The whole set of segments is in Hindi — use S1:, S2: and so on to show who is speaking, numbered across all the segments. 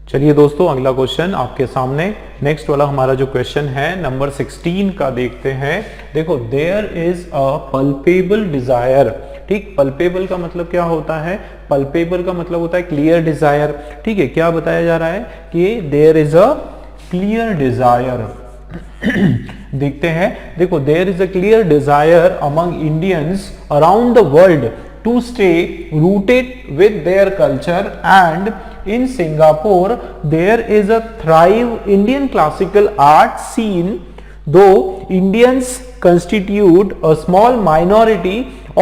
S1: चलिए दोस्तों, अगला क्वेश्चन आपके सामने। नेक्स्ट वाला हमारा जो क्वेश्चन है नंबर 16 का देखते हैं। देखो, there is a palpable desire. ठीक, पल्पेबल का मतलब क्या होता है? पल्पेबल का मतलब होता है क्लियर डिजायर। ठीक है, क्या बताया जा रहा है कि there is a clear desire. देखते हैं, देखो, there is a clear desire among Indians around the world to stay rooted with their culture, and in Singapore there is a thrive Indian classical art scene, though Indians constitute a small minority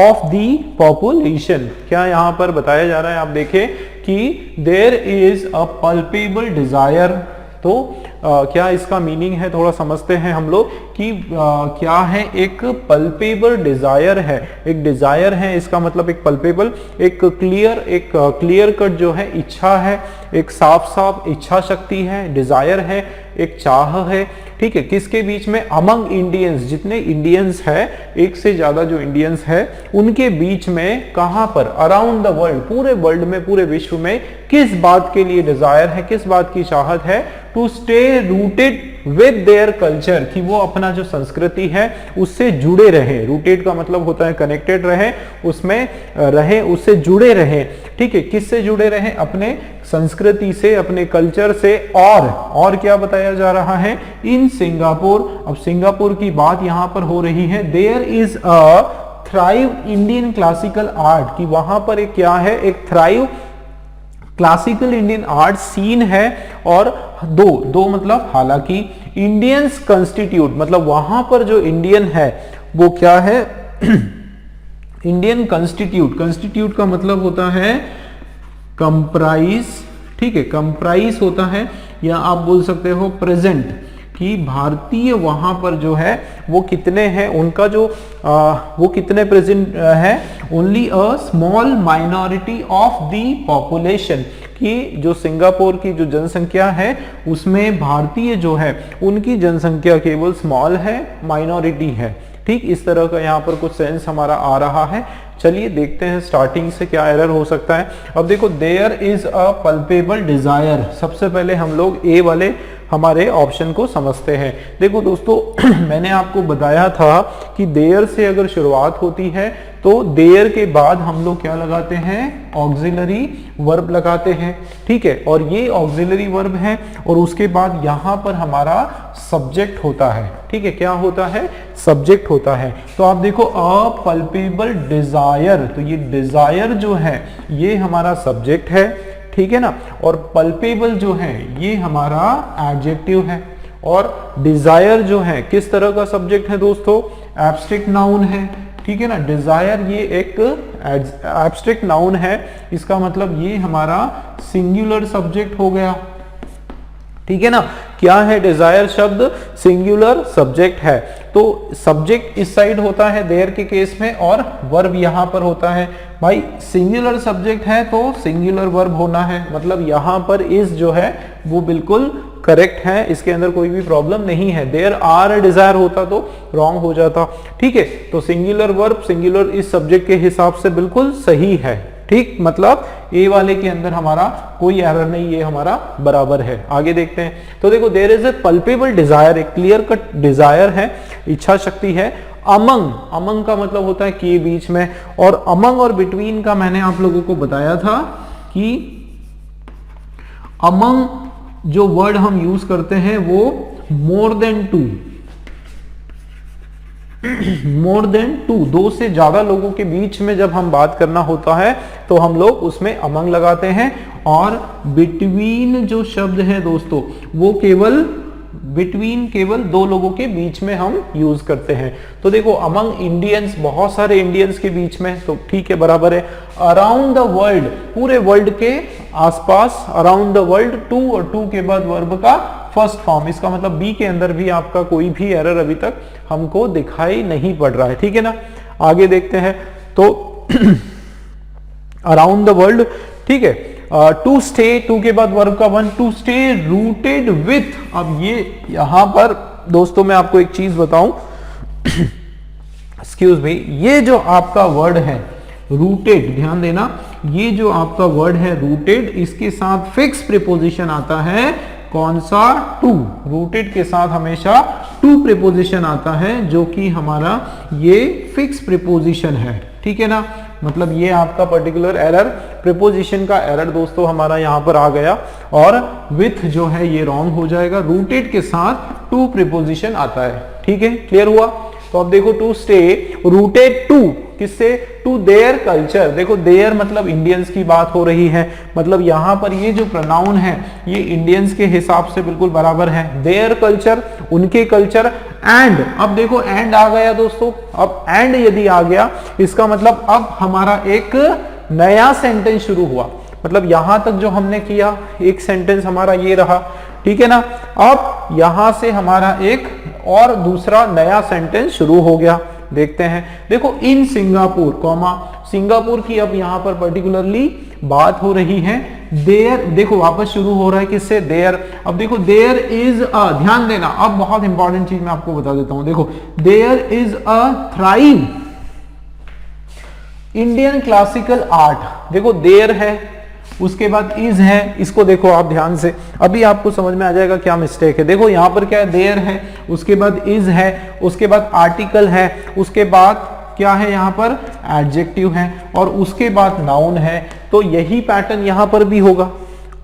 S1: of the population। क्या यहाँ पर बताया जा रहा है? आप देखें कि there is a palpable desire। तो क्या इसका मीनिंग है, थोड़ा समझते हैं हम लोग कि क्या है। एक पल्पेबल डिजायर है, एक डिजायर है, इसका मतलब एक पल्पेबल, एक क्लियर कट जो है इच्छा है, एक साफ साफ इच्छा शक्ति है, डिजायर है, एक चाह है। ठीक है, किसके बीच में? अमंग इंडियंस, जितने इंडियंस है, एक से ज्यादा जो इंडियंस है उनके बीच में। कहां पर? अराउंड द वर्ल्ड, पूरे वर्ल्ड में, पूरे विश्व में। किस बात के लिए डिजायर है, किस बात की चाहत है? To stay rooted with their culture, कि वो अपना जो संस्कृति है उससे जुड़े रहे। रूटेड का मतलब होता है कनेक्टेड रहे, उसमें रहे, उससे जुड़े रहे। ठीक है, किससे जुड़े रहे? अपने संस्कृति से, अपने कल्चर से। और क्या बताया जा रहा है? In Singapore. अब सिंगापुर की बात यहां पर हो रही है। There is a thrive Indian classical art, कि वहां पर एक क्या है? एक thrive classical Indian art scene है। और दो मतलब हालांकि इंडियंस कंस्टिट्यूट, मतलब वहां पर जो इंडियन है वो क्या है? इंडियन कंस्टिट्यूट का मतलब होता है कंप्राइज। ठीक है, कंप्राइज होता है, या आप बोल सकते हो प्रेजेंट, कि भारतीय वहां पर जो है वो कितने हैं, उनका जो वो कितने प्रेजेंट है? Only a small minority of the population, कि जो सिंगापुर की जो जनसंख्या है उसमें भारतीय जो है उनकी जनसंख्या केवल स्मॉल है, माइनॉरिटी है। ठीक, इस तरह का यहाँ पर कुछ सेंस हमारा आ रहा है। चलिए देखते हैं स्टार्टिंग से क्या एरर हो सकता है। अब देखो, there is a palpable desire. सबसे पहले हम लोग ए वाले हमारे ऑप्शन को समझते हैं। देखो दोस्तों, मैंने आपको बताया था कि देयर से अगर शुरुआत होती है तो देयर के बाद हम लोग क्या लगाते हैं? ऑक्सिलरी वर्ब लगाते हैं। ठीक है, और ये ऑक्सिलरी वर्ब है, और उसके बाद यहां पर हमारा सब्जेक्ट होता है। ठीक है, क्या होता है? सब्जेक्ट होता है। तो आप देखो, अ पल्पेबल डिजायर, तो ये डिजायर जो है ये हमारा सब्जेक्ट है। ठीक है ना, और पल्पेबल जो है ये हमारा एडजेक्टिव है। और डिजायर जो है किस तरह का सब्जेक्ट है दोस्तों? एब्स्ट्रैक्ट नाउन है। ठीक है ना, डिजायर ये एक एब्स्ट्रैक्ट नाउन है, इसका मतलब ये हमारा सिंगुलर सब्जेक्ट हो गया। ठीक है ना, क्या है? डिजायर शब्द सिंगुलर सब्जेक्ट है। तो सब्जेक्ट इस साइड होता है देयर के केस में, और वर्ब यहां पर होता है। भाई सिंगुलर सब्जेक्ट है तो सिंगुलर वर्ब होना है, मतलब यहां पर इस जो है वो बिल्कुल करेक्ट है, इसके अंदर कोई भी प्रॉब्लम नहीं है। देयर आर डिजायर होता तो रॉन्ग हो जाता। ठीक है, तो सिंगुलर वर्ब सिंगुलर इस सब्जेक्ट के हिसाब से बिल्कुल सही है। ठीक, मतलब ए वाले के अंदर हमारा कोई एरर नहीं, ये हमारा बराबर है। आगे देखते हैं। तो देखो, there is a palpable desire, एक क्लियर कट डिजायर है, इच्छा शक्ति है। अमंग का मतलब होता है कि बीच में, और अमंग और बिटवीन का मैंने आप लोगों को बताया था कि अमंग जो वर्ड हम यूज करते हैं वो more than two, more than two, दो से ज्यादा लोगों के बीच में जब हम बात करना होता है तो हम लोग उसमें अमंग लगाते हैं। और बिटवीन जो शब्द है दोस्तों वो केवल बिटवीन, केवल दो लोगों के बीच में हम यूज करते हैं। तो देखो, अमंग इंडियंस, बहुत सारे इंडियंस के बीच में, तो ठीक है, बराबर है। अराउंड द वर्ल्ड, पूरे वर्ल्ड के आसपास, अराउंड द वर्ल्ड, टू, और टू के बाद वर्ब का फर्स्ट फॉर्म, इसका मतलब बी के अंदर भी आपका कोई भी एरर अभी तक हमको दिखाई नहीं पड़ रहा है। ठीक है ना, आगे देखते हैं। तो अराउंड द वर्ल्ड, ठीक है। टू स्टे, टू के बाद वर्ब का one, to stay rooted with. अब ये यहां पर दोस्तों मैं आपको एक चीज बताऊं, एक्सक्यूज मी, ये जो आपका वर्ड है रूटेड, ध्यान देना ये जो आपका वर्ड है रूटेड, इसके साथ फिक्स प्रीपोजिशन आता है, कौन सा, टू। रूटेड के साथ हमेशा टू प्रीपोजिशन आता है, जो कि हमारा ये फिक्स प्रीपोजिशन है, ठीक है ना। मतलब ये आपका पर्टिकुलर एरर, प्रीपोजिशन का एरर दोस्तों हमारा यहाँ पर आ गया, और विथ जो है ये रॉन्ग हो जाएगा। रूटेड के साथ टू प्रीपोजिशन आता है, ठीक है, क्लियर हुआ। तो अब देखो टू स्टे रूटेड टू, किससे, टू देयर कल्चर। देखो देयर मतलब इंडियंस की बात हो रही है, मतलब यहां पर ये जो प्रोनाउन है ये इंडियंस के हिसाब से बिल्कुल बराबर है, देयर कल्चर, उनके कल्चर। एंड, अब देखो एंड आ गया दोस्तों, अब एंड यदि आ गया इसका मतलब अब हमारा एक नया सेंटेंस शुरू हुआ। मतलब यहां तक जो हमने किया एक सेंटेंस हमारा ये रहा, ठीक है ना। अब यहां से हमारा एक और दूसरा नया सेंटेंस शुरू हो गया, देखते हैं। देखो इन सिंगापुर, कॉमा सिंगापुर की अब यहां पर पर्टिकुलरली बात हो रही है। देयर, देखो वापस शुरू हो रहा है किससे, देयर। अब देखो देयर इज अ, ध्यान देना, अब बहुत इंपॉर्टेंट चीज मैं आपको बता देता हूं। देखो there is a thrive Indian classical art. देखो देयर है, उसके बाद इज है, इसको देखो आप ध्यान से, अभी आपको समझ में आ जाएगा क्या मिस्टेक है। देखो यहां पर क्या है, देयर है, उसके बाद इज है, उसके बाद आर्टिकल है, उसके बाद क्या है यहाँ पर एडजेक्टिव है, और उसके बाद नाउन है। तो यही पैटर्न यहां पर भी होगा।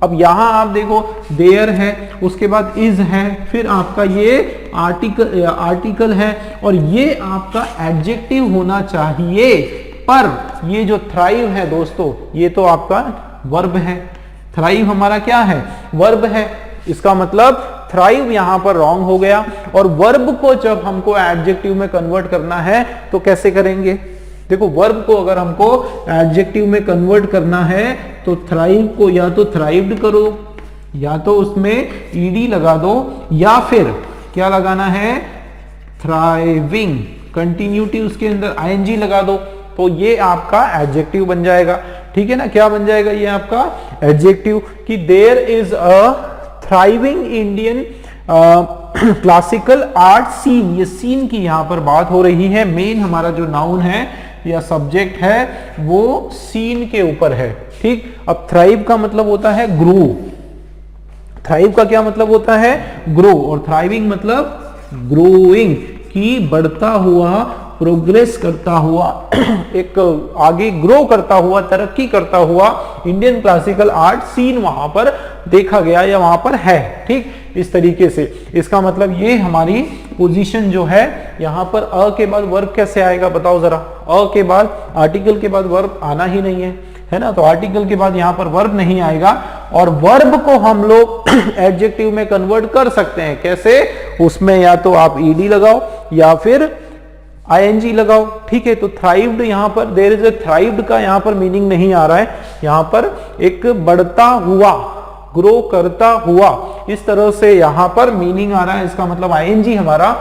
S1: अब यहां आप देखो देयर है, उसके बाद इज है, फिर आपका ये आर्टिकल है, और ये आपका एडजेक्टिव होना चाहिए। पर ये जो थ्राइव है दोस्तों, ये तो आपका वर्ब है। थ्राइव हमारा क्या है, वर्ब है। इसका मतलब थ्राइव यहां पर रॉन्ग हो गया, और वर्ब को जब हमको एडजेक्टिव में कन्वर्ट करना है तो कैसे करेंगे। देखो वर्ब को अगर हमको एडजेक्टिव में कन्वर्ट करना है तो थ्राइव को या तो थ्राइव्ड करो, या तो उसमें ईडी लगा दो, या फिर क्या लगाना है, थ्राइविंग, कंटिन्यूटी उसके अंदर आईएनजी लगा दो, तो ये आपका एडजेक्टिव बन जाएगा, ठीक है ना। क्या बन जाएगा ये आपका एडजेक्टिव, कि there is a thriving Indian classical art scene. ये सीन की यहां पर बात हो रही है, मेन हमारा जो नाउन है या सब्जेक्ट है वो सीन के ऊपर है, ठीक। अब थ्राइव का मतलब होता है ग्रो, थ्राइव का क्या मतलब होता है, ग्रो, और थ्राइविंग मतलब ग्रोइंग, की बढ़ता हुआ, प्रोग्रेस करता हुआ, एक आगे ग्रो करता हुआ, तरक्की करता हुआ इंडियन क्लासिकल आर्ट सीन वहां पर देखा गया या वहां पर है, ठीक। इस तरीके से इसका मतलब ये हमारी पोजीशन जो है, यहां पर अ के बाद वर्ब कैसे आएगा बताओ जरा। अ के बाद आर्टिकल के बाद वर्ब आना ही नहीं है ना, तो आर्टिकल के बाद यहां पर वर्ब नहीं आएगा, और वर्ब को हम लोग एडजेक्टिव में कन्वर्ट कर सकते हैं, कैसे, उसमें या तो आप ईडी लगाओ या फिर आईएनजी लगाओ, ठीक है। तो थ्राइव्ड यहां पर, देयर इज अ थ्राइव्ड का यहां पर मीनिंग नहीं आ रहा है, यहां पर एक बढ़ता हुआ, ग्रो करता हुआ, इस तरह से यहां पर मीनिंग आ रहा है। इसका मतलब आईएनजी हमारा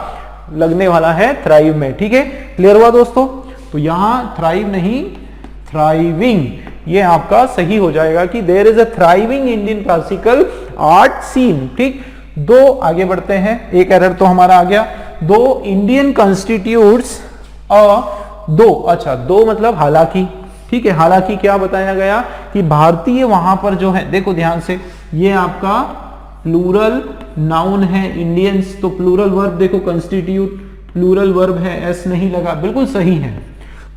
S1: लगने वाला है थ्राइव में, ठीक है, क्लियर हुआ दोस्तों। तो यहां थ्राइव नहीं, थ्राइविंग, ये आपका सही हो जाएगा कि there is a thriving Indian classical art scene, ठीक। दो आगे बढ़ते हैं, एक एरर तो हमारा आ गया। दो इंडियन कॉन्स्टिट्यूट्स दो, अच्छा दो मतलब हालांकि, ठीक है। हालांकि क्या बताया गया कि भारतीय वहां पर जो है, देखो ध्यान से, ये आपका प्लूरल नाउन है इंडियंस, तो प्लूरल वर्ब देखो, कंस्टिट्यूट प्लूरल वर्ब है, एस नहीं लगा, बिल्कुल सही है।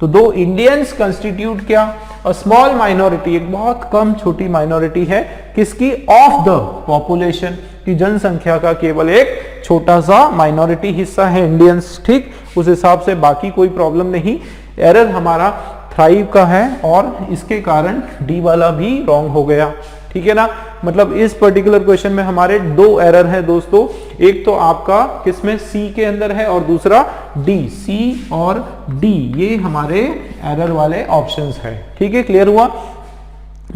S1: तो दो इंडियंस कंस्टिट्यूट क्या, अ स्मॉल माइनॉरिटी, एक बहुत कम छोटी माइनॉरिटी है, किसकी, ऑफ द पॉपुलेशन, की जनसंख्या का केवल एक छोटा सा माइनॉरिटी हिस्सा है इंडियंस, ठीक। उस हिसाब से बाकी कोई प्रॉब्लम नहीं। एरर हमारा थ्राइव का है, और इसके कारण डी वाला भी रॉन्ग हो गया, ठीक है ना। मतलब इस पर्टिकुलर क्वेश्चन में हमारे दो एरर है दोस्तों, एक तो आपका किसमें, सी के अंदर है, और दूसरा डी, सी और डी, ये हमारे एरर वाले ऑप्शंस है, ठीक है, क्लियर हुआ।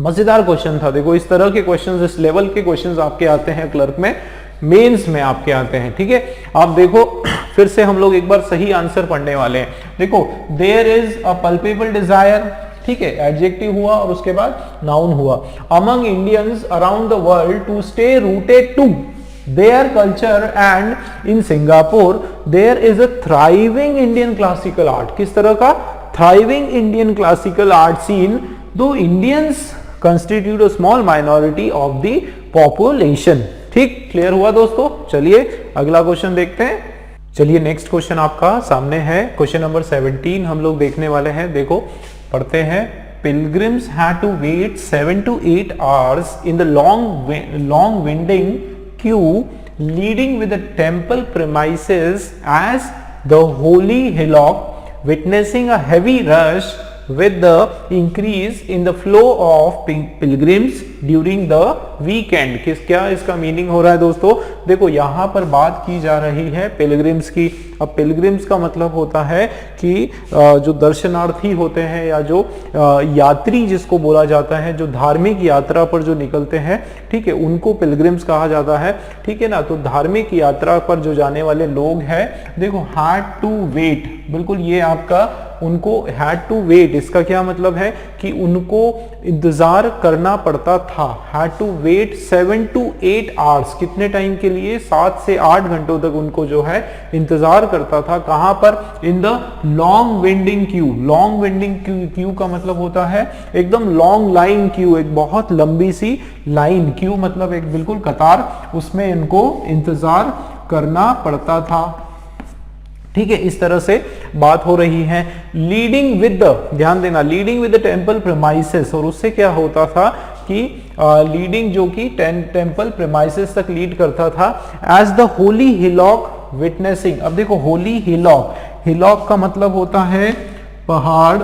S1: मजेदार क्वेश्चन था, देखो इस तरह के क्वेश्चंस, इस लेवल के क्वेश्चंस आपके आते हैं क्लर्क में, मेंस में आपके आते हैं, ठीक है। आप देखो फिर से हम लोग एक बार सही आंसर पढ़ने वाले हैं। देखो there is a palpable desire, ठीक है, एडजेक्टिव हुआ और उसके बाद नाउन हुआ। Among Indians around the world to stay rooted to their culture and in Singapore there is a thriving Indian classical art. किस तरह का, thriving Indian classical art scene, though Indians constitute a small minority of the population। ठीक, क्लियर हुआ दोस्तों। चलिए अगला क्वेश्चन देखते हैं। चलिए नेक्स्ट क्वेश्चन आपका सामने है, क्वेश्चन नंबर 17 हम लोग देखने वाले हैं। देखो पढ़ते हैं। Pilgrims had to wait 7 to 8 hours in the long winding queue leading with the temple premises as the holy hillock, witnessing a heavy rush with the increase in the flow of pilgrims during the weekend। क्या इसका मीनिंग हो रहा है दोस्तों? देखो यहाँ पर बात की जा रही है पिलग्रिम्स की। अब पिलग्रिम्स का मतलब होता है कि जो दर्शनार्थी होते हैं या जो यात्री जिसको बोला जाता है, जो धार्मिक यात्रा पर जो निकलते हैं, ठीक है, उनको पिलग्रिम्स कहा जाता है। ठीक है ना। तो धार्मिक यात्रा पर जो जाने वाले लोग हैं, देखो हैड टू वेट, बिल्कुल ये आपका उनको हैड टू वेट, इसका क्या मतलब है कि उनको इंतजार करना पड़ता था। Had to wait 7 to 8 hours, कितने टाइम के लिए? 7 से 8 घंटों तक उनको जो है इंतजार करता था। कहां पर? In the long winding Q. Long winding Q का मतलब होता है एकदम लॉन्ग लाइन क्यू, एक बहुत लंबी सी लाइन। क्यू मतलब एक बिल्कुल कतार, उसमें इनको इंतजार करना पड़ता था। ठीक है, इस तरह से बात हो रही है। लीडिंग विद द, ध्यान देना, leading with the temple premises, और उससे क्या होता था कि लीडिंग जो कि टेम्पल प्रेमाइसेस तक लीड करता था। As the holy hillock witnessing. अब देखो होली हिलॉक, हिलॉक का मतलब होता है पहाड़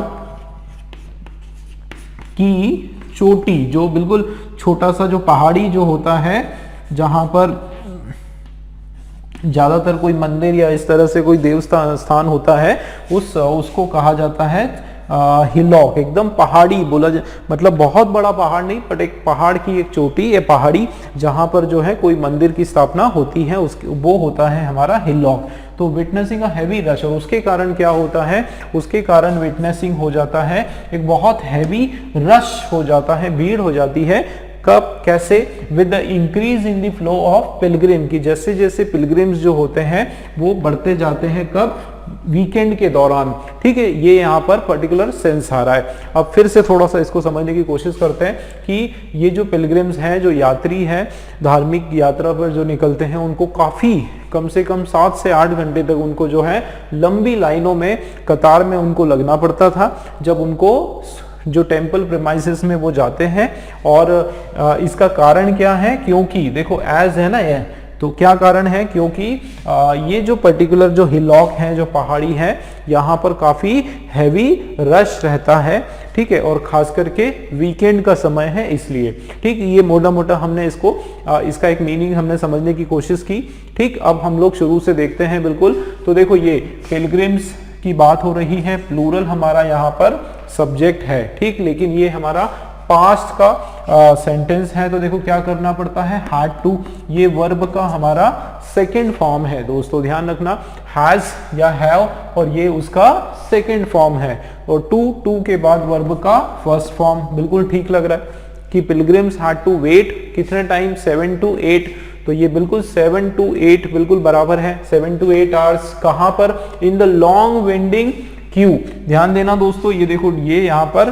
S1: की चोटी, जो बिल्कुल छोटा सा जो पहाड़ी जो होता है, जहां पर ज्यादातर कोई मंदिर या इस तरह से कोई देवस्थान स्थान होता है, उसको कहा जाता है हिलॉक। एकदम पहाड़ी बोला मतलब बहुत बड़ा पहाड़ नहीं, बट एक पहाड़ की एक चोटी या पहाड़ी जहां पर जो है कोई मंदिर की स्थापना होती है, उसके वो होता है हमारा हिलॉक। तो विटनेसिंग अ हैवी रश, और उसके कारण क्या होता है? उसके कारण विटनेसिंग हो जाता है, एक बहुत हैवी रश हो जाता है, भीड़ हो जाती है। कब? कैसे? With the increase in the flow of Pilgrim, की जैसे जैसे पिलग्रिम्स जो होते हैं वो बढ़ते जाते हैं। कब? वीकेंड के दौरान। ठीक है, ये यहाँ पर पर्टिकुलर सेंस आ रहा है। अब फिर से थोड़ा सा इसको समझने की कोशिश करते हैं कि ये जो पिलग्रिम्स हैं, जो यात्री हैं, धार्मिक यात्रा पर जो निकलते हैं, उनको काफी कम से कम 7 से 8 घंटे तक उनको जो है लंबी लाइनों में, कतार में उनको लगना पड़ता था, जब उनको जो टेम्पल प्रेमाइसेस में वो जाते हैं। और इसका कारण क्या है? क्योंकि देखो एज है ना ये, तो क्या कारण है? क्योंकि ये जो पर्टिकुलर जो हिलॉक है, जो पहाड़ी है, यहाँ पर काफी हैवी रश रहता है। ठीक है, और खास करके वीकेंड का समय है इसलिए। ठीक, ये मोटा मोटा हमने इसको इसका एक मीनिंग हमने समझने की कोशिश की। ठीक, अब हम लोग शुरू से देखते हैं। बिल्कुल, तो देखो ये पिलग्रिम्स की बात हो रही है, प्लूरल हमारा यहाँ पर सब्जेक्ट है। ठीक, लेकिन ये हमारा पास्ट का सेंटेंस है, तो देखो क्या करना पड़ता है? हैड टू, ये वर्ब का हमारा सेकंड फॉर्म है दोस्तों, ध्यान रखना, हैज या हैव, और ये उसका सेकंड फॉर्म है। और टू के बाद वर्ब का फर्स्ट फॉर्म। बिल्कुल ठीक लग रहा है कि पिलग्रिम्स हैड टू वेट कितने टाइम? 7 to 8। तो ये बिल्कुल 7 to 8 बिल्कुल बराबर है। 7 to 8 आवर्स कहां पर? In the long winding Q. ध्यान देना दोस्तों, ये देखो ये यहाँ पर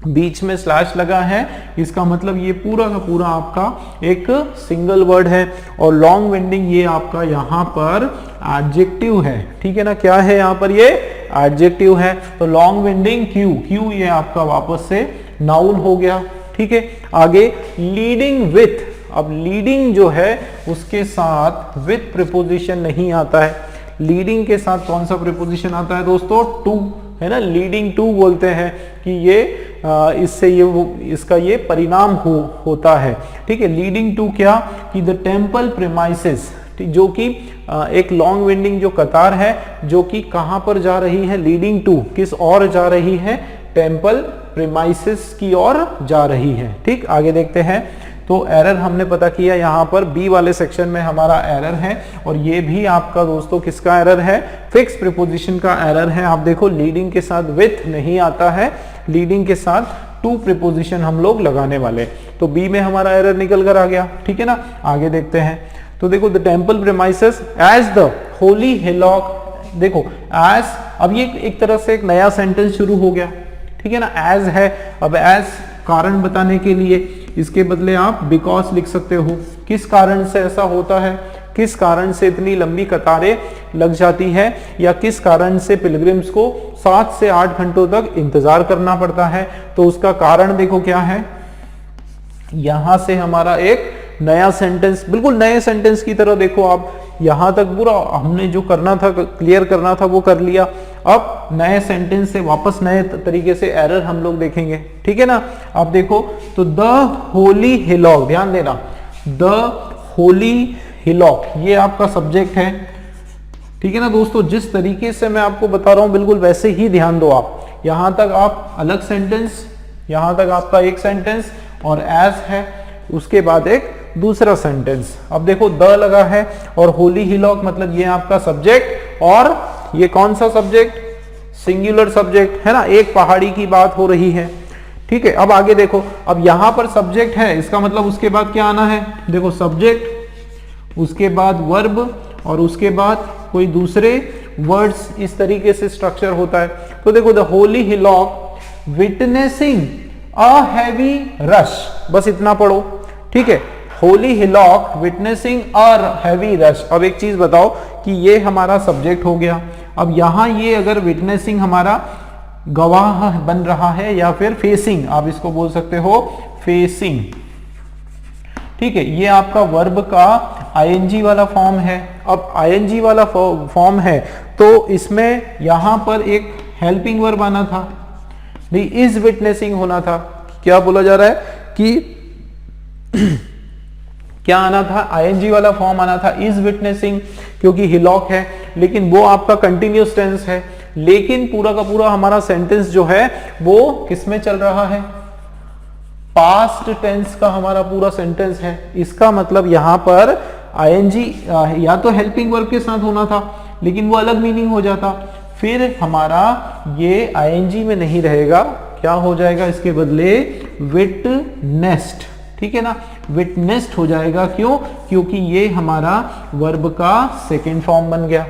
S1: बीच में स्लैश लगा है, इसका मतलब ये पूरा का पूरा आपका एक सिंगल वर्ड है। और लॉन्ग विंडिंग ये आपका यहाँ पर एडजेक्टिव है। ठीक है ना, क्या है यहाँ पर? ये एडजेक्टिव है। तो लॉन्ग विंडिंग क्यू, क्यू ये आपका वापस से नाउन हो गया। ठीक है, आगे लीडिंग विथ। अब लीडिंग जो है उसके साथ विथ प्रीपोजिशन नहीं आता है। लीडिंग के साथ कौन सा प्रीपोजिशन आता है दोस्तों? टू, है ना, लीडिंग टू बोलते हैं कि ये इससे ये इसका ये परिणाम होता है। ठीक है, लीडिंग टू क्या? कि द टेम्पल प्रेमाइसेस, जो कि एक लॉन्ग विंडिंग जो कतार है, जो कि कहां पर जा रही है? लीडिंग टू, किस ओर जा रही है? टेम्पल प्रेमाइसेस की ओर जा रही है। ठीक, आगे देखते हैं। तो एरर हमने पता किया, यहाँ पर बी वाले सेक्शन में हमारा एरर है, और ये भी आपका दोस्तों किसका एरर है? फिक्स प्रीपोजिशन का एरर है। आप देखो लीडिंग के साथ विथ नहीं आता है, लीडिंग के साथ टू प्रीपोजिशन हम लोग लगाने वाले। तो बी में हमारा एरर निकल कर आ गया। ठीक है ना, आगे देखते हैं। तो देखो the temple premises as the holy hillock देखो एज, अब ये एक तरह से एक नया सेंटेंस शुरू हो गया, ठीक है ना, एज है, अब एज कारण बताने के लिए इसके बदले आप बिकॉज लिख सकते हो। किस कारण से ऐसा होता है, किस कारण से इतनी लंबी कतारें लग जाती है, या किस कारण से पिलग्रिम्स को 7 से 8 घंटों तक इंतजार करना पड़ता है, तो उसका कारण देखो क्या है। यहां से हमारा एक नया सेंटेंस, बिल्कुल नए सेंटेंस की तरह, देखो आप यहां तक पूरा हमने जो करना था, क्लियर करना था वो कर लिया। अब नए सेंटेंस से वापस नए तरीके से एरर हम लोग देखेंगे, ठीक है ना। आप देखो तो द होली हिलॉक, ध्यान देना, द होली हिलॉक ये आपका सब्जेक्ट है, ठीक है ना दोस्तों। जिस तरीके से मैं आपको बता रहा हूं बिल्कुल वैसे ही ध्यान दो आप। यहां तक आप अलग सेंटेंस, यहां तक आपका एक सेंटेंस और एज है, उसके बाद एक दूसरा सेंटेंस। अब देखो द लगा है और होली हिलॉक मतलब ये आपका सब्जेक्ट, और ये कौन सा सब्जेक्ट, सिंगुलर सब्जेक्ट है ना, एक पहाड़ी की बात हो रही है, ठीक है। अब आगे देखो, अब यहां पर सब्जेक्ट है, इसका मतलब उसके बाद क्या आना है, देखो सब्जेक्ट, उसके बाद वर्ब, और उसके बाद कोई दूसरे वर्ड्स, इस तरीके से स्ट्रक्चर होता है। तो देखो the holy hillock witnessing a heavy rush, बस इतना पढ़ो, ठीक है। Holi hillock witnessing a heavy rush. अब एक चीज बताओ कि ये हमारा सब्जेक्ट हो गया, अब यहां ये अगर विटनेसिंग हमारा गवाह बन रहा है, या फिर फेसिंग, आप इसको बोल सकते हो फेसिंग, ठीक है। ये आपका वर्ब का आईएनजी वाला फॉर्म है। अब आईएनजी वाला फॉर्म है तो इसमें यहां पर एक हेल्पिंग वर्ब आना था, नहीं इज विटनेसिंग होना था। क्या बोला जा रहा है कि क्या आना था, आईएनजी वाला फॉर्म आना था, इज विटनेसिंग, क्योंकि हिलॉक है, लेकिन वो आपका कंटिन्यूअस टेंस है। लेकिन पूरा का पूरा हमारा सेंटेंस जो है वो किसमें चल रहा है, पास्ट टेंस का हमारा पूरा सेंटेंस है। इसका मतलब यहां पर आईएनजी या तो हेल्पिंग वर्ब के साथ होना था, लेकिन वो अलग मीनिंग हो जाता, फिर हमारा ये आईएनजी में नहीं रहेगा, क्या हो जाएगा इसके बदले विटनेस्ड, ठीक है ना, विटनेस्ड हो जाएगा। क्यों, क्योंकि ये हमारा वर्ब का सेकेंड फॉर्म बन गया,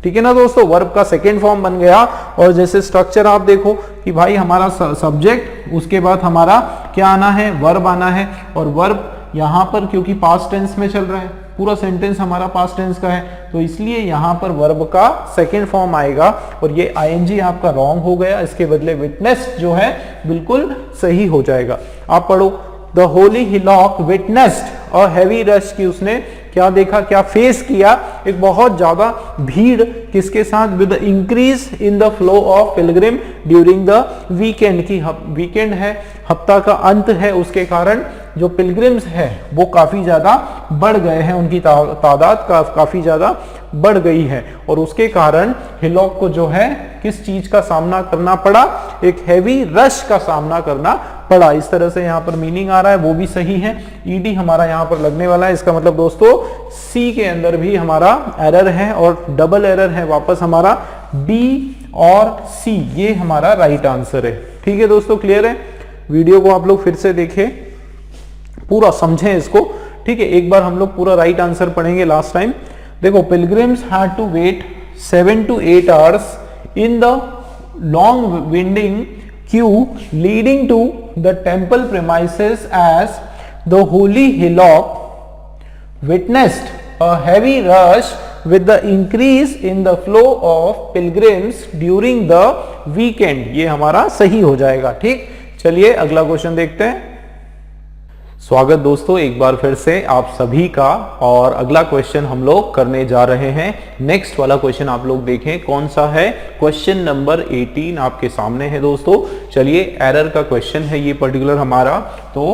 S1: ठीक है ना दोस्तों, वर्ब का सेकेंड फॉर्म बन गया। और जैसे स्ट्रक्चर आप देखो कि भाई हमारा सब्जेक्ट, उसके बाद हमारा क्या आना है, वर्ब आना है, और वर्ब यहां पर क्योंकि पास्ट टेंस में चल रहा है, पूरा सेंटेंस हमारा पास्ट टेंस का है, तो इसलिए यहां पर वर्ब का सेकेंड फॉर्म आएगा, और ये आईएनजी आपका रॉन्ग हो गया, इसके बदले विटनेस्ड जो है बिल्कुल सही हो जाएगा। आप पढ़ो, the holy hillock witnessed a heavy rush, की उसने क्या देखा, क्या फेस किया, एक बहुत ज्यादा भीड़, किसके साथ, with increase in the flow of Pilgrim during the weekend, की वीकेंड है, हफ्ता का अंत है, उसके कारण जो पिलग्रिम्स है वो काफी ज्यादा बढ़ गए हैं, उनकी तादाद काफी ज्यादा बढ़ गई है, और उसके कारण हिलॉक को जो है किस चीज का सामना करना पड़ा, एक हैवी रश का सामना करना पड़ा। इस तरह से यहाँ पर मीनिंग आ रहा है, वो भी सही है। ईडी हमारा यहाँ पर लगने वाला है, इसका मतलब दोस्तों सी के अंदर भी हमारा एरर है, और डबल एरर है, वापस हमारा बी और सी ये हमारा राइट आंसर है। ठीक है दोस्तों, क्लियर है। वीडियो को आप लोग फिर से देखें, पूरा समझें इसको, ठीक है। एक बार हम लोग पूरा राइट आंसर पढ़ेंगे लास्ट टाइम। देखो, pilgrims had to wait 7 to 8 hours in the long winding queue leading to the temple premises as the holy hillock witnessed a heavy rush with the increase in the flow of pilgrims during the weekend। ये हमारा सही हो जाएगा। ठीक, चलिए अगला क्वेश्चन देखते हैं। स्वागत दोस्तों एक बार फिर से आप सभी का, और अगला क्वेश्चन हम लोग करने जा रहे हैं। नेक्स्ट वाला क्वेश्चन आप लोग देखें कौन सा है, क्वेश्चन नंबर 18 आपके सामने है दोस्तों। चलिए, एरर का क्वेश्चन है ये पर्टिकुलर हमारा, तो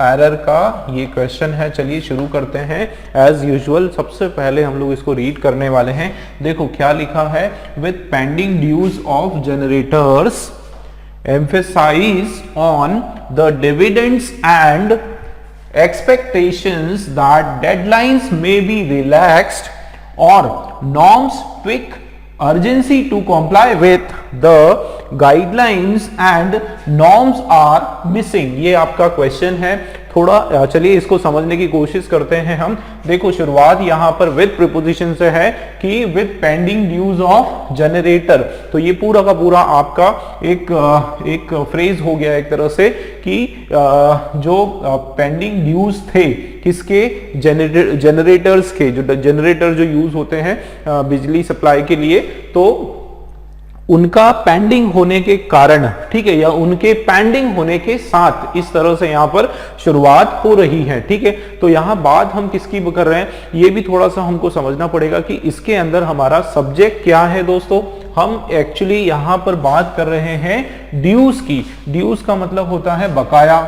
S1: एरर का ये क्वेश्चन है। चलिए शुरू करते हैं। एज यूजुअल सबसे पहले हम लोग इसको रीड करने वाले हैं। देखो क्या लिखा है, with pending dues of generators emphasize on the dividends and expectations that deadlines may be relaxed or norms tweak urgency to comply with the guidelines and norms are missing। ये आपका क्वेश्चन है। थोड़ा चलिए इसको समझने की कोशिश करते हैं हम। देखो शुरुआत यहाँ पर विद प्रीपोजिशन से है कि with pending dues of generator, तो ये पूरा का पूरा आपका एक फ्रेज हो गया एक तरह से कि जो पेंडिंग ड्यूज थे किसके, जनरेटर्स के, जो जनरेटर जो यूज होते हैं बिजली सप्लाई के लिए, तो उनका पेंडिंग होने के कारण, ठीक है, या उनके पेंडिंग होने के साथ, इस तरह से यहां पर शुरुआत हो रही है। ठीक है, तो यहां बात हम किसकी कर रहे हैं ये भी थोड़ा सा हमको समझना पड़ेगा कि इसके अंदर हमारा सब्जेक्ट क्या है दोस्तों। हम एक्चुअली यहां पर बात कर रहे हैं ड्यूज की। ड्यूज का मतलब होता है बकाया,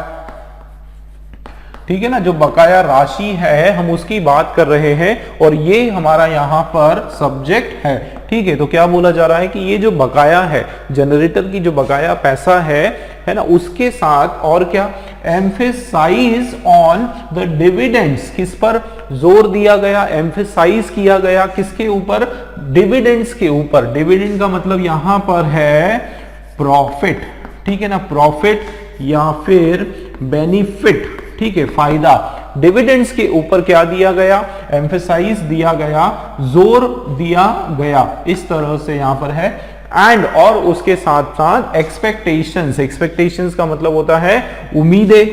S1: ठीक है ना, जो बकाया राशि है हम उसकी बात कर रहे हैं और ये हमारा यहां पर सब्जेक्ट है। ठीक है, तो क्या बोला जा रहा है कि ये जो बकाया है, जनरेटर की जो बकाया पैसा है ना, उसके साथ और क्या, एम्फेसाइज ऑन द डिविडेंड्स, किस पर जोर दिया गया, एम्फेसाइज किया गया किसके ऊपर, डिविडेंड्स के ऊपर। डिविडेंड का मतलब यहां पर है प्रॉफिट, ठीक है ना, प्रॉफिट या फिर बेनिफिट, ठीक है, फायदा। डिविडेंड्स के ऊपर क्या दिया गया, एम्फेसाइज दिया गया, जोर दिया गया, इस तरह से यहां पर है। एंड और उसके साथ साथ एक्सपेक्टेशंस, एक्सपेक्टेशंस का मतलब होता है उम्मीदें,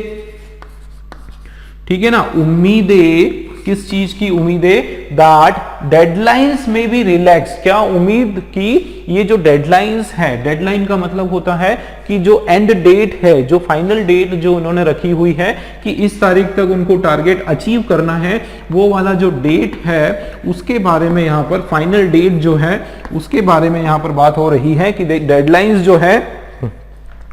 S1: ठीक है ना, उम्मीदें, किस चीज की उम्मीदें, दैट डेडलाइंस में भी रिलैक्स, क्या उम्मीद की ये जो डेडलाइंस है, डेडलाइन का मतलब होता है कि जो एंड डेट है, जो फाइनल डेट जो उन्होंने रखी हुई है कि इस तारीख तक उनको टारगेट अचीव करना है, वो वाला जो डेट है उसके बारे में यहाँ पर, फाइनल डेट जो है उसके बारे में यहाँ पर बात हो रही है कि डेडलाइंस जो है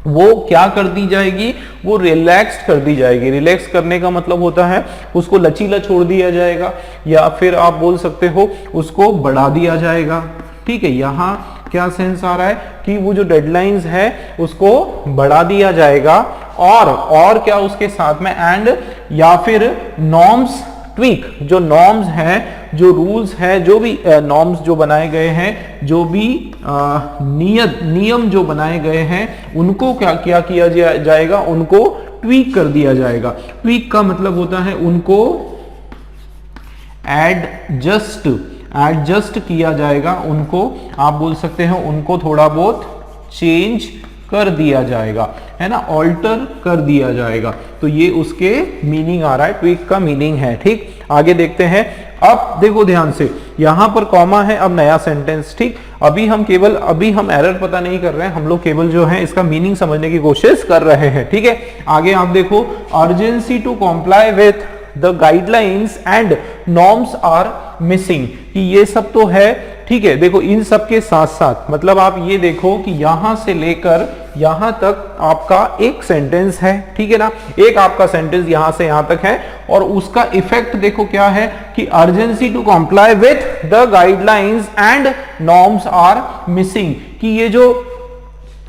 S1: वो क्या कर दी जाएगी, वो रिलैक्स कर दी जाएगी। रिलैक्स करने का मतलब होता है उसको लचीला छोड़ दिया जाएगा, या फिर आप बोल सकते हो उसको बढ़ा दिया जाएगा। ठीक है, यहाँ क्या सेंस आ रहा है कि वो जो डेडलाइंस है उसको बढ़ा दिया जाएगा, और क्या उसके साथ में, एंड या फिर नॉर्म्स ट्वीक, जो नॉर्म्स हैं, जो रूल्स है, जो भी नॉर्म्स जो बनाए गए हैं, जो भी नियम जो बनाए गए हैं, उनको क्या किया जाएगा, उनको ट्वीक कर दिया जाएगा। ट्वीक का मतलब होता है उनको एडजस्ट किया जाएगा, उनको आप बोल सकते हैं उनको थोड़ा बहुत चेंज कर दिया जाएगा, है ना, ऑल्टर कर दिया जाएगा। तो ये उसके मीनिंग आ रहा है, ट्वीक का मीनिंग है। ठीक, आगे देखते हैं। अब देखो ध्यान से, यहां पर कॉमा है, अब नया सेंटेंस। ठीक, अभी हम एरर पता नहीं कर रहे हैं, हम लोग केवल जो है इसका मीनिंग समझने की कोशिश कर रहे हैं। ठीक है, आगे आप देखो, urgency to comply with the guidelines and norms are missing, कि ये सब तो है। ठीक है, देखो इन सब के साथ साथ, मतलब आप ये देखो कि यहां से लेकर यहां तक आपका एक सेंटेंस है, ठीक है ना, एक आपका सेंटेंस यहां से यहां तक है, और उसका इफेक्ट देखो क्या है कि urgency to comply with the guidelines and norms are missing, कि ये जो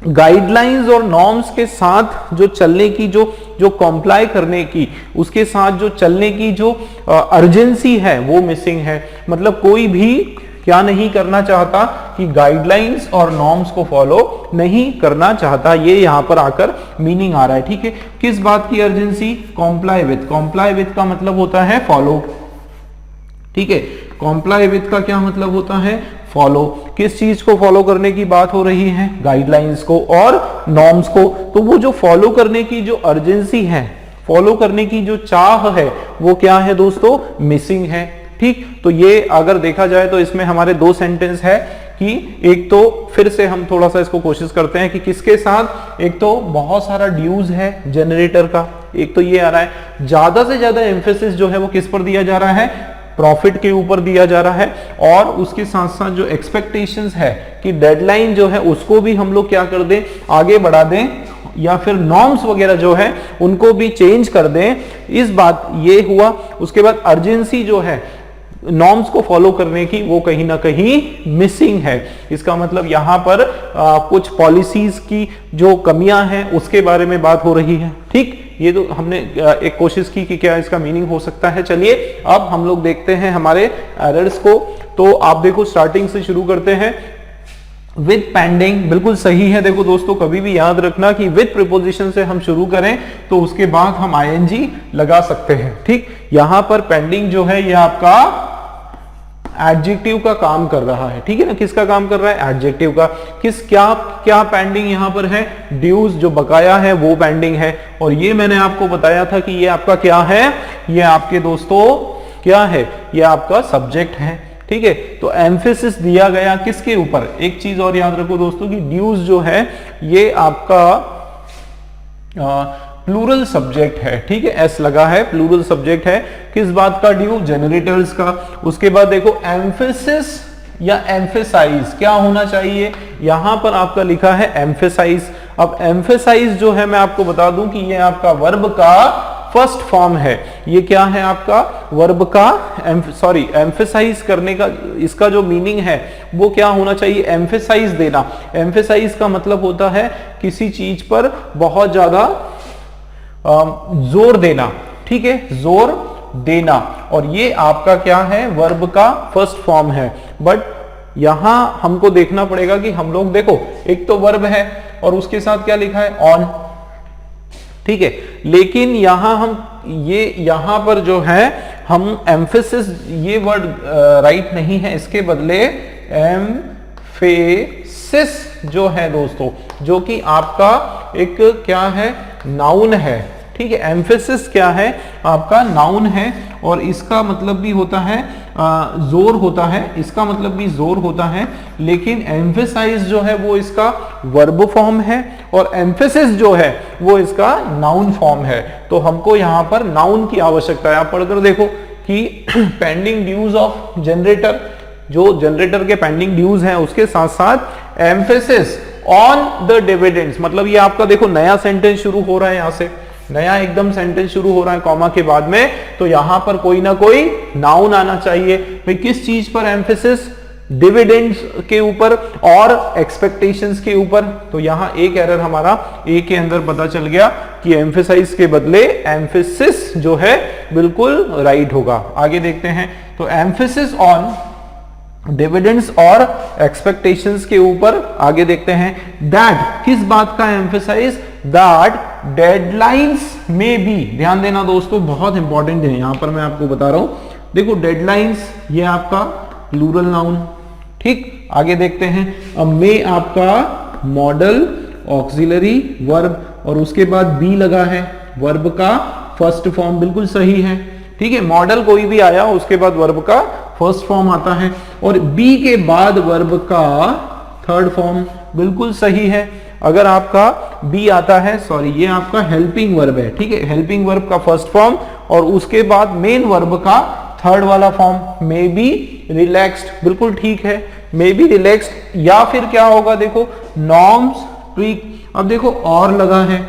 S1: गाइडलाइंस और नॉर्म्स के साथ जो चलने की, जो कॉम्प्लाई करने की, उसके साथ जो चलने की जो अर्जेंसी है वो मिसिंग है। मतलब कोई भी क्या नहीं करना चाहता कि गाइडलाइंस और नॉर्म्स को फॉलो नहीं करना चाहता, ये यहां पर आकर मीनिंग आ रहा है। ठीक है, किस बात की urgency, comply with. Comply with का मतलब होता है फॉलो। ठीक है, कॉम्प्लाई विथ का क्या मतलब होता है, फॉलो। किस चीज को फॉलो करने की बात हो रही है, गाइडलाइंस को और नॉर्म्स को। तो वो जो फॉलो करने की जो अर्जेंसी है, फॉलो करने की जो चाह है, वो क्या है दोस्तों, मिसिंग है। ठीक, तो ये अगर देखा जाए तो इसमें हमारे दो सेंटेंस है कि एक तो फिर से हम थोड़ा सा इसको कोशिश करते हैं कि किसके साथ, एक तो बहुत सारा ड्यूज है जनरेटर का, एक तो ये आ रहा है, ज्यादा से ज्यादा एम्फेसिस जो है वो किस पर दिया जा रहा है, प्रॉफिट के ऊपर दिया जा रहा है, और उसके साथ साथ जो एक्सपेक्टेशंस है कि डेडलाइन जो है उसको भी हम लोग क्या कर दें, आगे बढ़ा दें, या फिर नॉर्म्स वगैरह जो है उनको भी चेंज कर दें। इस बात ये हुआ। उसके बाद अर्जेंसी जो है नॉर्म्स को फॉलो करने की, वो कहीं ना कहीं मिसिंग है। इसका मतलब यहां पर कुछ पॉलिसीज की जो कमियां हैं उसके बारे में बात हो रही है। ठीक, ये तो हमने एक कोशिश की कि क्या इसका मीनिंग हो सकता है। चलिए अब हम लोग देखते हैं हमारे एरर्स को। तो आप देखो, स्टार्टिंग से शुरू करते हैं। विद पेंडिंग बिल्कुल सही है। देखो दोस्तों, कभी भी याद रखना कि विद प्रीपोजिशन से हम शुरू करें तो उसके बाद हम आईएनजी लगा सकते हैं। ठीक, यहां पर पेंडिंग जो है ये आपका एडजेक्टिव का काम कर रहा है। ठीक है ना, किसका काम कर रहा है? एडजेक्टिव का। क्या पेंडिंग यहां पर है? ड्यूज, जो बकाया है वो पेंडिंग है। और ये मैंने आपको बताया था कि ये आपका क्या है? ये आपके दोस्तों क्या है? ये आपका सब्जेक्ट है। ठीक है, तो एम्फेसिस दिया गया किसके ऊपर? एक चीज और याद रखो दोस्तों कि ड्यूज जो है ये आपका प्लूरल सब्जेक्ट है। ठीक है, एस लगा है, प्लूरल सब्जेक्ट है। किस बात का? ड्यू, जनरेटर्स का। उसके बाद देखो एम्फेसिस या एम्फेसाइज क्या होना चाहिए? यहां पर आपका लिखा है एम्फेसाइज। अब एम्फेसाइज जो है मैं आपको बता दूं कि ये आपका वर्ब का फर्स्ट फॉर्म है। ये क्या है आपका? वर्ब का एम्फेसाइज करने का इसका जो मीनिंग है वो क्या होना चाहिए? एम्फेसाइज देना। एम्फेसाइज का मतलब होता है किसी चीज पर बहुत ज्यादा जोर देना। ठीक है, जोर देना। और ये आपका क्या है? वर्ब का फर्स्ट फॉर्म है। बट यहां हमको देखना पड़ेगा कि हम लोग देखो, एक तो वर्ब है और उसके साथ क्या लिखा है? ऑन। ठीक है, लेकिन यहां पर जो है हम एम्फेसिस ये वर्ड राइट नहीं है, इसके बदले एम्फेसिस जो है दोस्तों, जो कि आपका एक क्या है? नाउन है। ठीक है, एम्फेसिस क्या है? आपका नाउन है और इसका मतलब भी होता है जोर होता है, इसका मतलब भी जोर होता है। लेकिन एम्फेसाइज जो है वो इसका वर्ब फॉर्म है और एम्फेसिस जो है वो इसका नाउन फॉर्म है। तो हमको यहां पर नाउन की आवश्यकता है। आप पढ़कर देखो कि पेंडिंग ड्यूज ऑफ जनरेटर, जो जनरेटर के पेंडिंग ड्यूज हैं उसके साथ साथ एम्फेसिस ऑन द डिविडेंड्स, मतलब ये आपका देखो नया सेंटेंस शुरू हो रहा है, यहां से नया एकदम सेंटेंस शुरू हो रहा है कॉमा के बाद में, तो यहां पर कोई ना कोई नाउन आना चाहिए। भाई किस चीज पर एम्फेसिस? डिविडेंड्स के ऊपर और एक्सपेक्टेशंस के ऊपर। तो यहां एक एरर हमारा ए के अंदर पता चल गया कि एम्फेसाइज के बदले एम्फेसिस जो है बिल्कुल राइट होगा। आगे देखते हैं, तो एम्फेसिस ऑन डिविडेंड्स और एक्सपेक्टेशंस के ऊपर। आगे देखते हैं, दैट किस बात का एम्फेसाइज? दैट डेडलाइंस में भी। ध्यान देना दोस्तों, बहुत इंपॉर्टेंट है, यहां पर मैं आपको बता रहा हूं। देखो डेडलाइंस ये आपका प्लूरल नाउन। ठीक, आगे देखते हैं, अब में आपका मॉडल ऑक्सिलरी वर्ब और उसके बाद बी लगा है, वर्ब का फर्स्ट फॉर्म बिल्कुल सही है। ठीक है, मॉडल कोई भी आया उसके बाद वर्ब का फर्स्ट फॉर्म आता है और बी के बाद वर्ब का थर्ड फॉर्म बिल्कुल सही है। अगर आपका बी आता है, सॉरी ये आपका हेल्पिंग वर्ब है। ठीक है, हेल्पिंग वर्ब का फर्स्ट फॉर्म और उसके बाद मेन वर्ब का थर्ड वाला फॉर्म, मे बी रिलैक्स्ड, बिल्कुल ठीक है, मे बी रिलैक्स्ड। या फिर क्या होगा? देखो नॉर्म्स ट्वीक। अब देखो और लगा है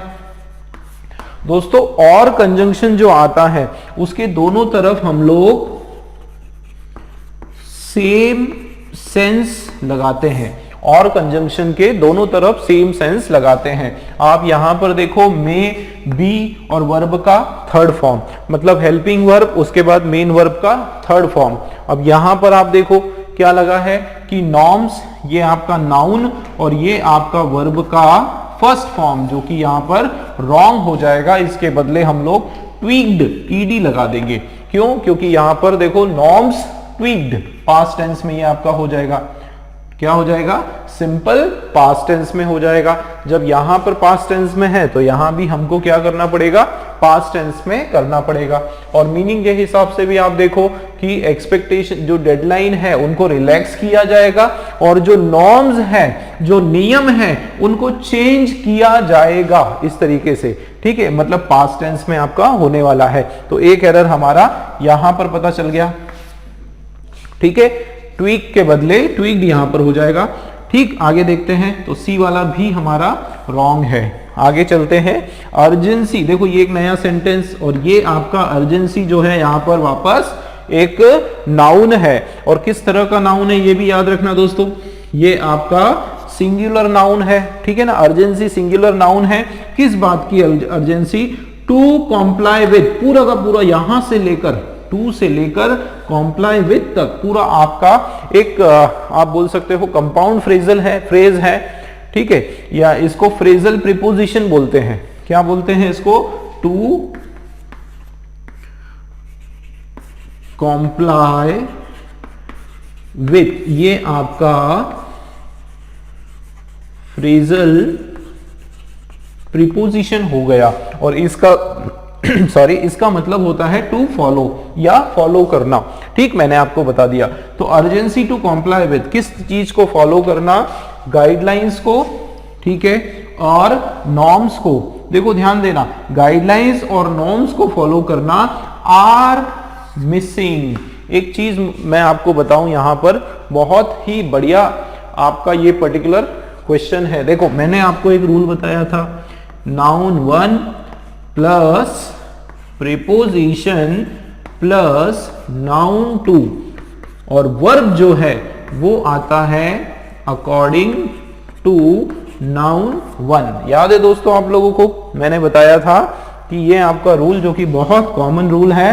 S1: दोस्तों, और कंजंक्शन जो आता है उसके दोनों तरफ हम लोग सेम सेंस लगाते हैं। और कंजंक्शन के दोनों तरफ सेम सेंस लगाते हैं। आप यहां पर देखो, मे बी और वर्ब का थर्ड फॉर्म, मतलब हेल्पिंग वर्ब उसके बाद मेन वर्ब का थर्ड फॉर्म। अब यहां पर आप देखो क्या लगा है कि नॉर्म्स ये आपका नाउन और ये आपका वर्ब का फर्स्ट फॉर्म, जो कि यहां पर रॉन्ग हो जाएगा। इसके बदले हम लोग ट्वीक्ड टीडी लगा देंगे। क्यों? क्योंकि यहां पर देखो नॉर्म्स ट्वीक्ड पास्ट टेंस में ये आपका हो जाएगा, क्या हो जाएगा? सिंपल पास्ट टेंस में हो जाएगा। जब यहां पर पास्ट टेंस में है तो यहां भी हमको क्या करना पड़ेगा? पास्ट टेंस में करना पड़ेगा। और मीनिंग के हिसाब से भी आप देखो कि एक्सपेक्टेशन, जो डेडलाइन है उनको रिलैक्स किया जाएगा और जो नॉर्म्स हैं, जो नियम हैं, उनको चेंज किया जाएगा इस तरीके से। ठीक है, मतलब पास्ट टेंस में आपका होने वाला है। तो एक एरर हमारा यहां पर पता चल गया। ठीक है, ट्वीक के बदले ट्वीक्ड यहां पर हो जाएगा। ठीक, आगे देखते हैं, तो सी वाला भी हमारा रॉन्ग है। आगे चलते हैं, अर्जेंसी। देखो ये एक नया सेंटेंस और ये आपका अर्जेंसी जो है यहां पर वापस एक नाउन है। और किस तरह का नाउन है ये भी याद रखना दोस्तों, ये आपका सिंगुलर नाउन है। ठीक है ना, अर्जेंसी सिंगुलर नाउन है। किस बात की अर्जेंसी? टू कॉम्प्लाई विद, पूरा का पूरा यहां से लेकर टू से लेकर कॉम्प्लाई विथ तक पूरा आपका एक आप बोल सकते हो कंपाउंड फ्रेज है, ठीक है, या इसको फ्रेजल प्रीपोजिशन बोलते हैं। क्या बोलते हैं इसको? टू कॉम्प्लाई विथ, ये आपका फ्रेजल प्रीपोजिशन हो गया। और इसका सॉरी, इसका मतलब होता है टू फॉलो या फॉलो करना। ठीक, मैंने आपको बता दिया। तो अर्जेंसी टू कॉम्प्लाई विथ, किस चीज को फॉलो करना? गाइडलाइंस को, ठीक है, और नॉर्म्स को। देखो ध्यान देना, गाइडलाइंस और नॉर्म्स को फॉलो करना आर मिसिंग। एक चीज मैं आपको बताऊं, यहां पर बहुत ही बढ़िया आपका ये पर्टिकुलर क्वेश्चन है। देखो मैंने आपको एक रूल बताया था, noun 1 plus preposition plus noun 2, और वर्ब जो है वो आता है अकॉर्डिंग टू नाउन 1। याद है दोस्तों आप लोगों को? मैंने बताया था कि ये आपका रूल जो कि बहुत कॉमन रूल है,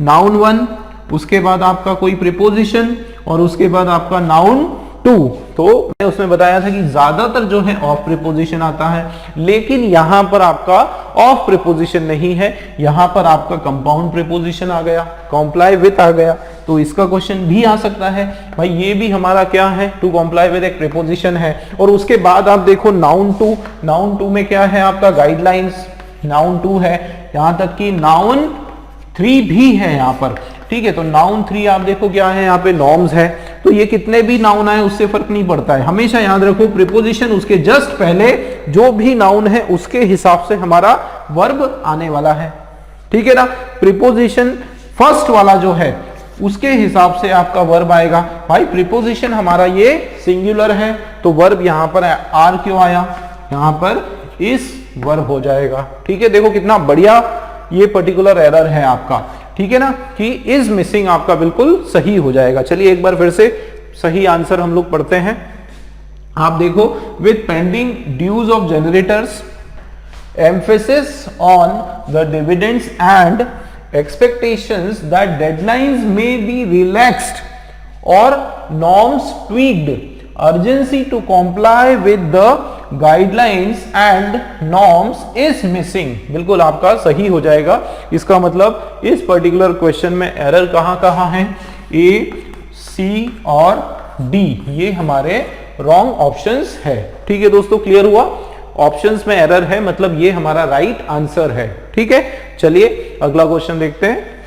S1: नाउन 1, उसके बाद आपका कोई प्रीपोजिशन और उसके बाद आपका नाउन 2। तो मैं उसमें बताया था कि ज्यादातर जो है ऑफ प्रीपोजिशन आता है, लेकिन यहां पर आपका ऑफ प्रीपोजिशन नहीं है, यहां पर आपका कंपाउंड प्रीपोजिशन आ गया, कॉम्प्लाई विथ आ गया। तो इसका क्वेश्चन भी आ सकता है भाई, ये भी हमारा क्या है? टू कॉम्प्लाई विथ एक प्रीपोजिशन है। और उसके बाद आप देखो नाउन 2, नाउन 2 में क्या है आपका? गाइडलाइंस, नाउन 2 है, यहां तक कि नाउन 3 भी है यहां पर, ठीक है। तो नाउन 3 आप देखो क्या है यहाँ पे? नॉर्म्स है। तो ये कितने भी नाउन आए उससे फर्क नहीं पड़ता है, हमेशा याद रखो प्रीपोजिशन उसके जस्ट पहले जो भी नाउन है उसके हिसाब से हमारा वर्ब आने वाला है, ठीक है ना। प्रीपोजिशन फर्स्ट वाला जो है उसके हिसाब से आपका वर्ब आएगा। भाई प्रीपोजिशन हमारा ये सिंगुलर है, तो वर्ब यहां पर आर क्यों आया? यहां पर इस वर्ब हो जाएगा, ठीक है। देखो कितना बढ़िया ये पर्टिकुलर एरर है आपका, ठीक है ना, कि इज मिसिंग आपका बिल्कुल सही हो जाएगा। चलिए एक बार फिर से सही आंसर हम लोग पढ़ते हैं। आप देखो, with pending dues of generators, emphasis on the dividends and expectations that deadlines may be relaxed or norms tweaked, urgency to comply with the guidelines and norms is missing। बिल्कुल आपका सही हो जाएगा। इसका मतलब इस पर्टिकुलर क्वेश्चन में एरर कहां है? ए, सी और डी, ये हमारे रॉन्ग ऑप्शंस है, ठीक है दोस्तों। क्लियर हुआ? ऑप्शंस में एरर है मतलब ये हमारा राइट आंसर है, ठीक है। चलिए अगला क्वेश्चन देखते हैं।